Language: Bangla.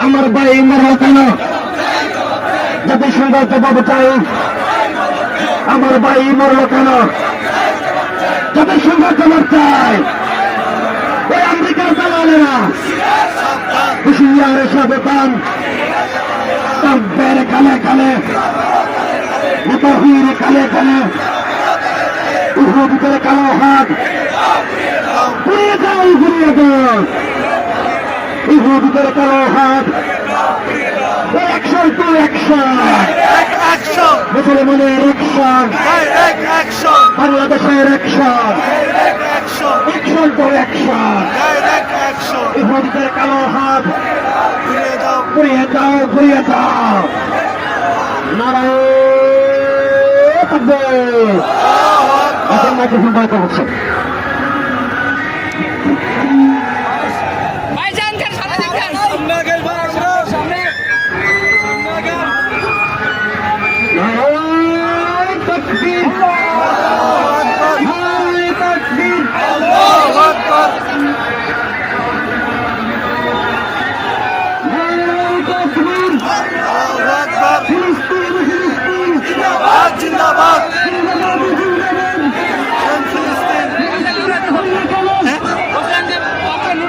আমার ভাই মরল কেন? জাতিসংঘ জবাব চাই, আমার ভাই মরল কেন? জাতিসংঘ জবাব চাই। ওই আমেরিকার দালালেরা হুশিয়ার সাবধান, তাব্বের কালে কালে, মুতাহির কালে কালে, উহুদের কালো হাত ঘুরিয়ে দাও, ঘুরিয়ে দাও, উহুদের কালো হাত। অ্যাকশন টু অ্যাকশন, মুসলমানের অ্যাকশন, বাংলাদেশের অ্যাকশন, অ্যাকশন টু অ্যাকশন। উহুদের কালো হাত ঘুরিয়ে দাও, ঘুরিয়ে দাও। নারায়ণ তাকবীর। এখন মাইক্রোফোন বন্ধ করছে।